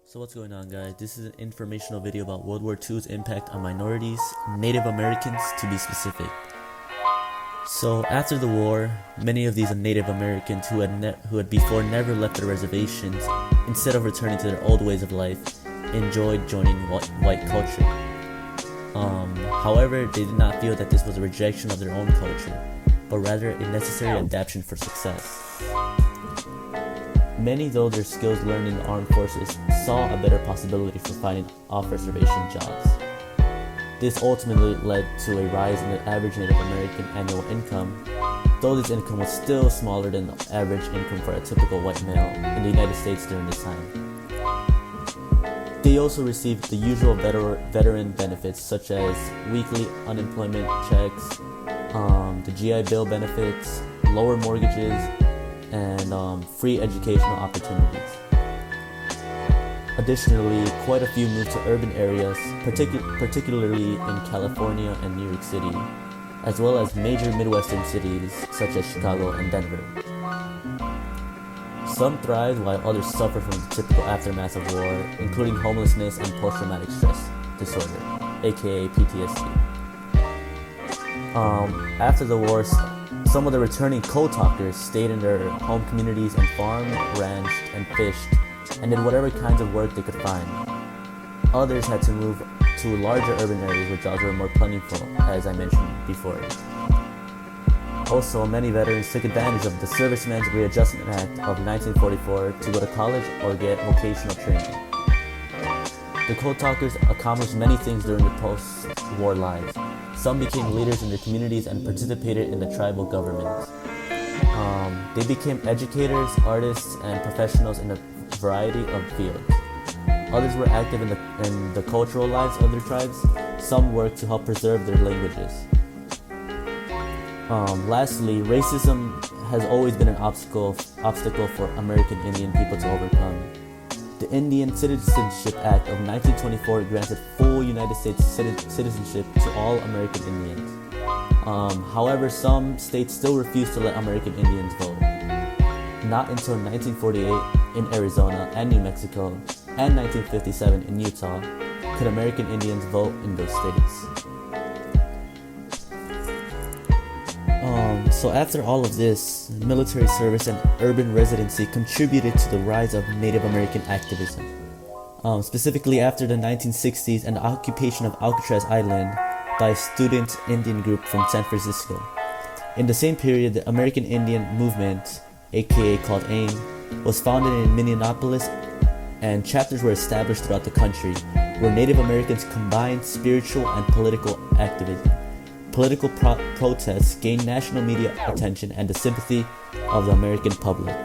So what's going on, guys? This is an informational video about World War II's impact on minorities, Native Americans to be specific. So after the war, many of these Native Americans who had before never left their reservations, instead of returning to their old ways of life, enjoyed joining white culture. However, they did not feel that this was a rejection of their own culture, but rather a necessary adaptation for success. Many, though their skills learned in the armed forces, saw a better possibility for finding off-reservation jobs. This ultimately led to a rise in the average Native American annual income, though this income was still smaller than the average income for a typical white male in the United States during this time. They also received the usual veteran benefits such as weekly unemployment checks, the GI Bill benefits, lower mortgages, and free educational opportunities. Additionally, quite a few moved to urban areas, particularly in California and New York City, as well as major Midwestern cities such as Chicago and Denver. Some thrived while others suffered from the typical aftermath of war, including homelessness and post-traumatic stress disorder, aka PTSD. After the war, some of the returning code talkers stayed in their home communities and farmed, ranched, and fished, and did whatever kinds of work they could find. Others had to move to larger urban areas where jobs were more plentiful, as I mentioned before. Also, many veterans took advantage of the Servicemen's Readjustment Act of 1944 to go to college or get vocational training. The code talkers accomplished many things during their post-war lives. Some became leaders in their communities and participated in the tribal government. They became educators, artists, and professionals in a variety of fields. Others were active in the cultural lives of their tribes. Some worked to help preserve their languages. Lastly, racism has always been an obstacle for American Indian people to overcome. The Indian Citizenship Act of 1924 granted full United States citizenship to all American Indians. However, some states still refuse to let American Indians vote. Not until 1948 in Arizona and New Mexico, and 1957 in Utah, could American Indians vote in those states. So after all of this, military service and urban residency contributed to the rise of Native American activism. Specifically after the 1960s and the occupation of Alcatraz Island by a student Indian group from San Francisco. In the same period, the American Indian Movement, aka called AIM, was founded in Minneapolis, and chapters were established throughout the country where Native Americans combined spiritual and political activism. Political protests gained national media attention and the sympathy of the American public.